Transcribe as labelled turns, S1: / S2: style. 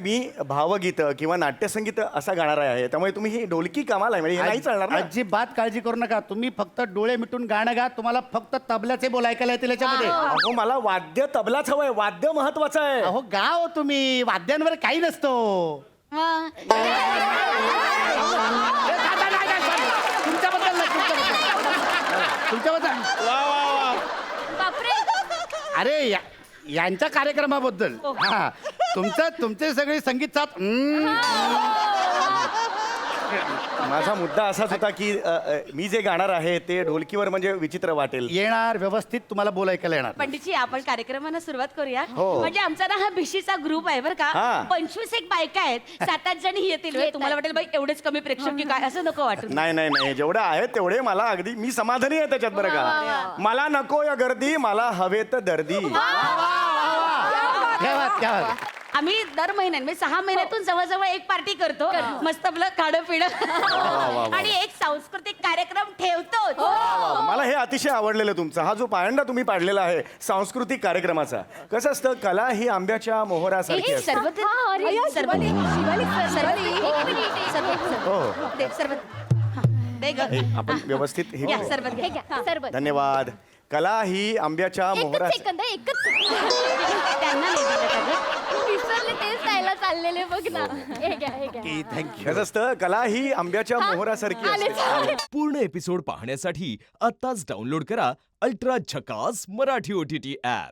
S1: मी भावगीतं किंवा नाट्यसंगीत असा गाणारा आहे, त्यामुळे तुम्ही ही ढोलकी कमाल आहे, म्हणजे हे नाही चालणार ना.
S2: अजिबात काळजी करू नका. तुम्ही फक्त डोळे मिटून गाणं गा. तुम्हाला फक्त तबल्याचे बोल ऐकायला येतील याच्यामध्ये.
S1: अहो मला वाद्य तबलाच हवंय, वाद्य महत्वाचं आहे.
S2: अहो गाव तुम्ही, वाद्यांवर काही नसतो. तुमच्याबद्दल नाही, तुमच्याबद्दल. अरे यांच्या कार्यक्रमाबद्दल. हा तुमचे सगळे संगीत साथ.
S1: माझा मुद्दा असाच होता की मी जे गाणार आहे ते ढोलकीवर म्हणजे विचित्र वाटेल.
S2: येणार व्यवस्थित, तुम्हाला बोल ऐकायला येणार.
S3: पंडितजी आपण कार्यक्रमाला सुरुवात करूया.
S1: हो.
S3: म्हणजे आमचा ना हा भिशीचा ग्रुप आहे बरं का.
S1: हा.
S3: 25 बायका आहेत, 7-8 जणी येतील. म्हणजे तुम्हाला वाटेल बाई एवढेच कमी प्रेक्षक की काय, असं नको वाटू.
S1: नाही नाही नाही, जेवढे आहेत तेवढे मला अगदी मी समाधानी आहे त्याच्यात बरं का. मला नको या गर्दी, मला हवेत दर्दी.
S2: क्या बात, क्या बात.
S3: आम्ही दर महिन्यात म्हणजे 6 महिन्यातून जवळजवळ एक पार्टी करतो. मस्त आपलं खाणं पिणं आणि एक सांस्कृतिक कार्यक्रम ठेवतो.
S1: मला हे अतिशय आवडलेलं तुमचं हा जो पायंडा तुम्ही पाडलेला आहे सांस्कृतिक कार्यक्रमाचा. कसं असतं, कला ही आंब्याच्या मोहरासारखी असते. आपण व्यवस्थित हे करू. धन्यवाद. कला ही आंब्याच्या मोहरा. कसं असतं, कला ही आंब्याच्या मोहरासारखी असते.
S4: पूर्ण एपिसोड पाहण्यासाठी आत्ताच डाउनलोड करा अल्ट्रा झकास मराठी OTT ऍप.